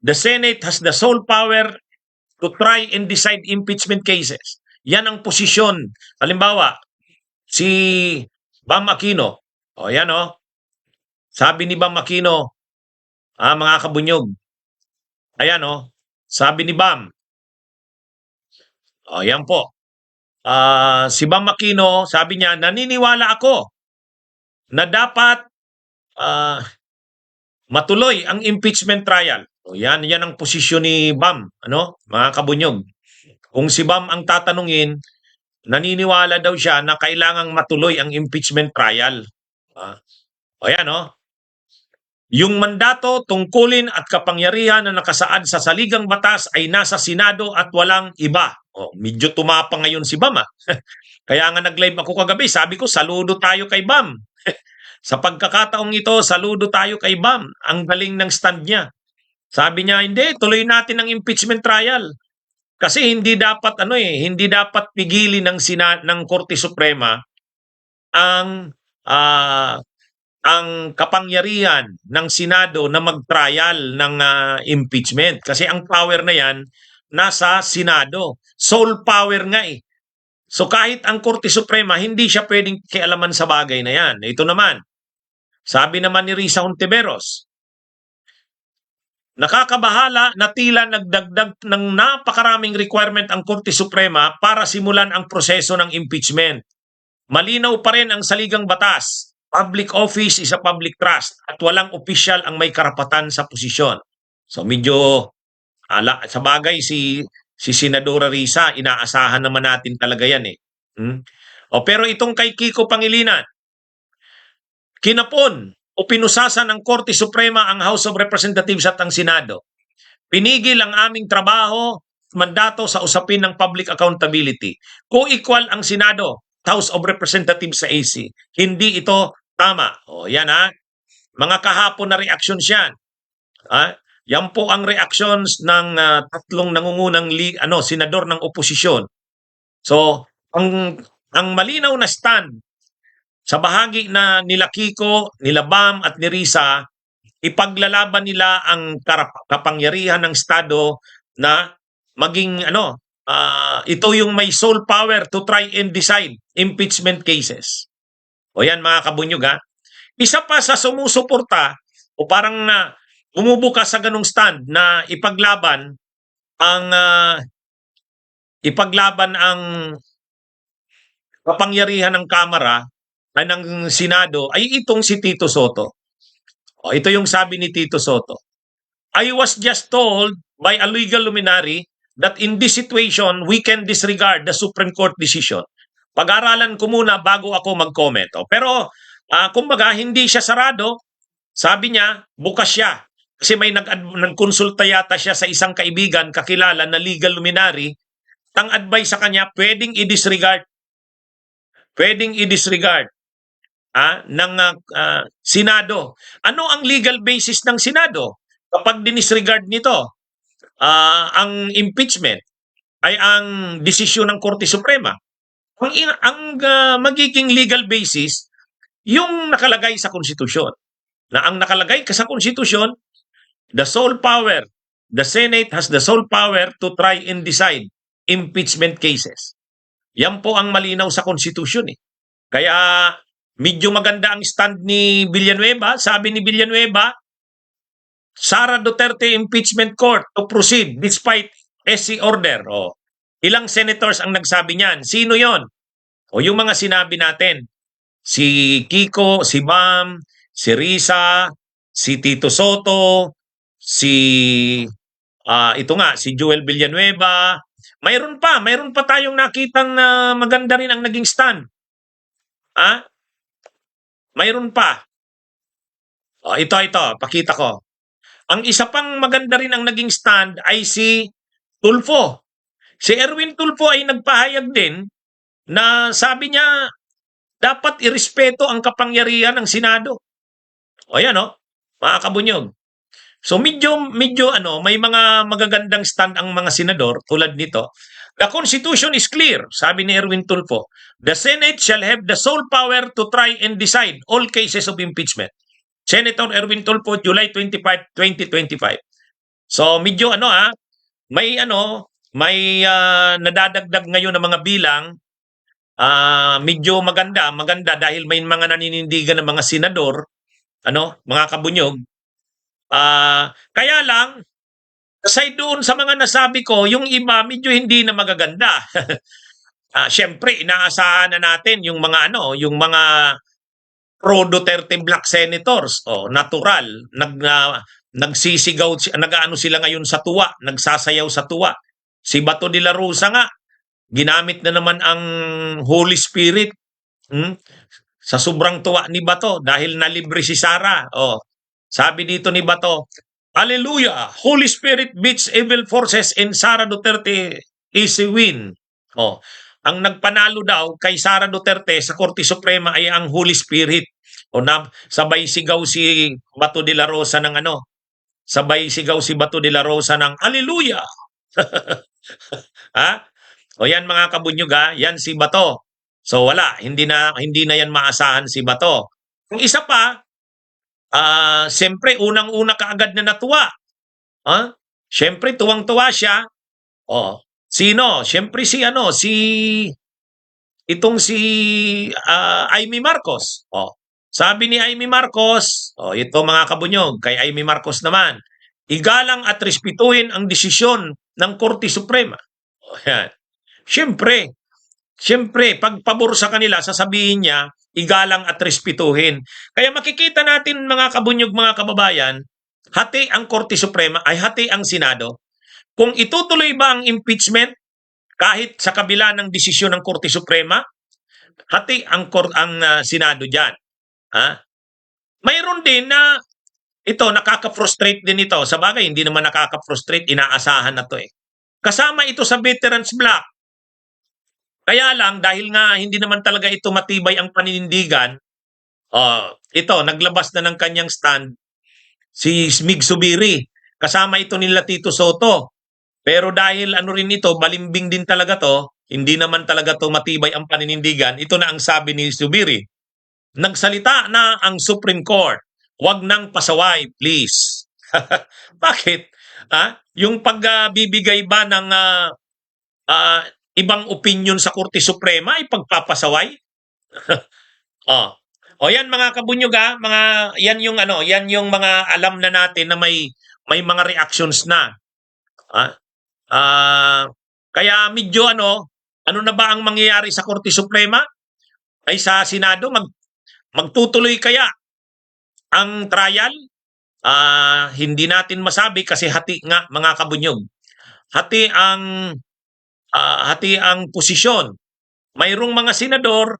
The Senate has the sole power to try and decide impeachment cases. Yan ang posisyon. Halimbawa, si Bam Aquino. O yan o. Sabi ni Bam Aquino, mga kabunyog. Ayan o. Sabi ni Bam. O yan po. Si Bam Aquino, sabi niya, naniniwala ako na dapat matuloy ang impeachment trial. O yan ang posisyon ni Bam, mga kabunyog. Kung si Bam ang tatanungin, naniniwala daw siya na kailangang matuloy ang impeachment trial. O yan, yung mandato, tungkulin at kapangyarihan na nakasaad sa saligang batas ay nasa Senado at walang iba. Medyo tumapang ngayon si Bam. Kaya nga nag-live ako kagabi, sabi ko, saludo tayo kay Bam. Sa pagkakataong ito, saludo tayo kay Bam. Ang galing ng stand niya. Sabi niya, hindi, tuloy natin ang impeachment trial. Kasi hindi dapat hindi dapat pigilin ng Korte Suprema ang kapangyarihan ng Senado na mag-trial ng impeachment. Kasi ang power na yan nasa Senado. Sole power nga eh. So kahit ang Korte Suprema, hindi siya pwedeng kialaman sa bagay na yan. Ito naman, sabi naman ni Risa Hontiveros, nakakabahala na tila nagdagdag ng napakaraming requirement ang Korte Suprema para simulan ang proseso ng impeachment. Malinaw pa rin ang saligang batas. Public office is a public trust at walang opisyal ang may karapatan sa posisyon. So medyo sa bagay si Senadora Risa, inaasahan naman natin talaga yan eh. Pero itong kay Kiko Pangilinan, kinapon o pinusasan ng Korte Suprema ang House of Representatives at ang Senado. Pinigil ang aming trabaho, mandato sa usapin ng public accountability. Co-equal ang Senado, House of Representatives sa AC. Hindi ito tama. Yan Mga kahapon na reactions yan. Yan po ang reactions ng tatlong nangungunang senador ng oposisyon. So, ang malinaw na stand sa bahagi na nila Kiko, nila Bam at ni Risa, ipaglalaban nila ang kapangyarihan ng Estado na maging ito yung may sole power to try and decide impeachment cases. O yan mga kabunyog Isa pa sa sumusuporta o parang bumubuka sa ganung stand na ipaglaban ang kapangyarihan ng Kamara ay ng Senado ay itong si Tito Soto. Ito yung sabi ni Tito Soto. I was just told by a legal luminary that in this situation, we can disregard the Supreme Court decision. Pag-aralan ko muna bago ako mag-comment. Pero, kumbaga, hindi siya sarado. Sabi niya, bukas siya. Kasi may nagkonsulta yata siya sa isang kaibigan, kakilala na legal luminary. Ang advice sa kanya, pwedeng i-disregard. Ng Senado. Ano ang legal basis ng Senado? Kapag dinisregard nito, ang impeachment ay ang desisyon ng Korte Suprema. Ang magiging legal basis, yung nakalagay sa konstitusyon. Na ang nakalagay sa konstitusyon, the Senate has the sole power to try and decide impeachment cases. Yan po ang malinaw sa konstitusyon eh. Kaya medyo maganda ang stand ni Villanueva. Sabi ni Villanueva, Sara Duterte Impeachment Court to proceed despite SC order. Ilang senators ang nagsabi niyan? Sino yon? Yung mga sinabi natin. Si Kiko, si Bam, si Risa, si Tito Soto, si Joel Villanueva. Mayroon pa tayong nakitang maganda rin ang naging stand. Mayroon pa. Ito, pakita ko. Ang isa pang maganda rin ang naging stand ay si Tulfo. Si Erwin Tulfo ay nagpahayag din na sabi niya dapat irespeto ang kapangyarihan ng Senado. Yan mga kabunyog. So medyo may mga magagandang stand ang mga senador tulad nito. The Constitution is clear, sabi ni Erwin Tulfo. The Senate shall have the sole power to try and decide all cases of impeachment. Senator Erwin Tulfo, July 25, 2025. So medyo may nadadagdag ngayon ng mga bilang, medyo maganda dahil may mga naninindigan ng mga senador, mga kabunyog. Kaya lang, aside doon sa mga nasabi ko, yung iba medyo hindi na magaganda. Siyempre, inaasahan na natin yung mga pro Duterte Black Senators, natural, nagsisigaw, nag-aano sila ngayon sa tuwa, nagsasayaw sa tuwa. Si Bato de la Rosa nga, ginamit na naman ang Holy Spirit, sa sobrang tuwa ni Bato dahil nalibre si Sara. Sabi dito ni Bato, Hallelujah! Holy Spirit beats evil forces and Sara Duterte is a win. Ang nagpanalo daw kay Sara Duterte sa Korte Suprema ay ang Holy Spirit. Sabay sigaw si Bato de la Rosa ng Hallelujah! Yan mga kabunyog, yan si Bato. So wala, hindi na yan maasahan si Bato. Yung isa pa, siyempre unang-una kaagad na natuwa. Siyempre tuwang-tuwa siya. Sino? Siyempre si Amy Marcos. Sabi ni Amy Marcos, ito mga kabunyog, kay Amy Marcos naman, igalang at respetuhin ang desisyon ng Korte Suprema. Yan. Siyempre, pag pabor sa kanila, sasabihin niya, igalang at respetuhin. Kaya makikita natin mga kabunyog, mga kababayan, hati ang Korte Suprema ay hati ang Senado. Kung itutuloy ba ang impeachment, kahit sa kabila ng desisyon ng Korte Suprema, hati ang Senado dyan. Mayroon din na ito, nakaka-frustrate din ito. Sa bagay, hindi naman nakaka-frustrate, inaasahan na to eh. Kasama ito sa Veterans Block. Kaya lang, dahil nga hindi naman talaga ito matibay ang paninindigan, ito, naglabas na ng kanyang stand si Mig Zubiri. Kasama ito nila Tito Soto. Pero dahil rin ito, balimbing din talaga to, hindi naman talaga to matibay ang paninindigan, ito na ang sabi ni Zubiri. Nagsalita na ang Supreme Court. Huwag nang pasaway, please. Bakit? Yung pagbibigay ba ng ibang opinion sa Korte Suprema ay pagpapasaway? Yan mga kabunyog, yan yung mga alam na natin na may mga reactions na. Kaya medyo ano na ba ang mangyayari sa Korte Suprema? Ay sa Senado, magtutuloy kaya ang trial? Hindi natin masabi kasi hati nga mga kabunyog. Hati ang posisyon. Mayroong mga senador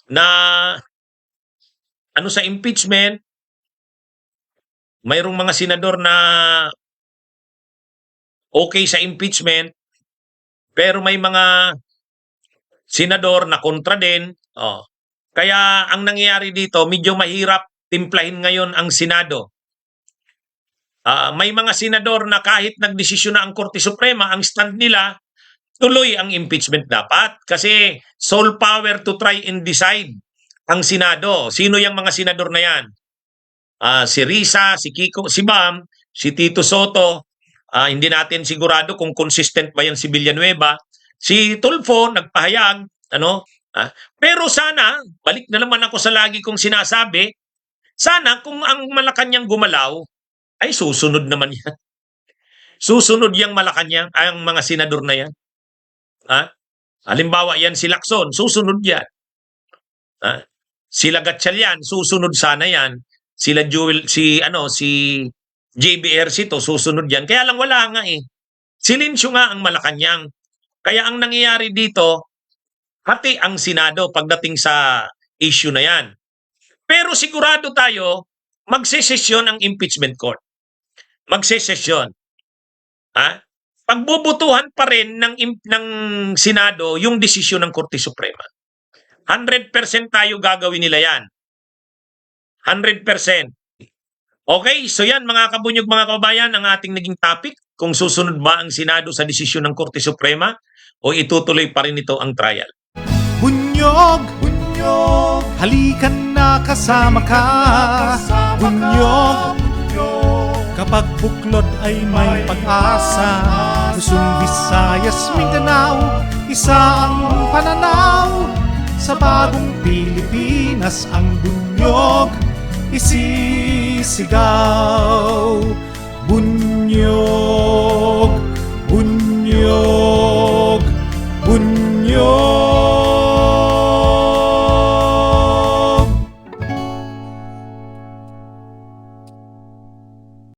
na sa impeachment, mayroong mga senador na okay sa impeachment, pero may mga senador na kontra din. Kaya ang nangyayari dito, medyo mahirap timplahin ngayon ang Senado. May mga senador na kahit nagdesisyon na ang Korte Suprema, ang stand nila, tuloy ang impeachment dapat. Kasi sole power to try and decide ang Senado. Sino yung mga senador na yan? Si Risa, si Kiko, si Bam, si Tito Soto. Hindi natin sigurado kung consistent ba yan si Villanueva. Si Tulfo, nagpahayag. Pero sana, balik na naman ako sa lagi kong sinasabi, sana kung ang Malacanang gumalaw, ay susunod naman yan. Susunod yung Malacanang, ang mga senador na yan. Halimbawa yan si Lacson, susunod yan. Sila Gatchalian, susunod sana yan. Sila Jewel, si JBRC to, susunod yan. Kaya lang wala nga eh. Silencio nga ang Malacanang. Kaya ang nangyayari dito, hati ang Senado pagdating sa issue na yan. Pero sigurado tayo, magsesesyon ang impeachment court. Magsesesyon. Pagbubutuhan pa rin ng Senado yung desisyon ng Korte Suprema. 100% tayo gagawin nila yan. 100%. Okay, so yan mga kabunyog, mga kababayan, ang ating naging topic. Kung susunod ba ang Senado sa desisyon ng Korte Suprema o itutuloy pa rin ito ang trial. Bunyog, bunyog, halikan na kasama ka. Bunyog, Kapag buklod ay may pag-asa, Luzon, Visayas, Mindanao, isa ang pananaw. Sa bagong Pilipinas ang bunyog isisigaw.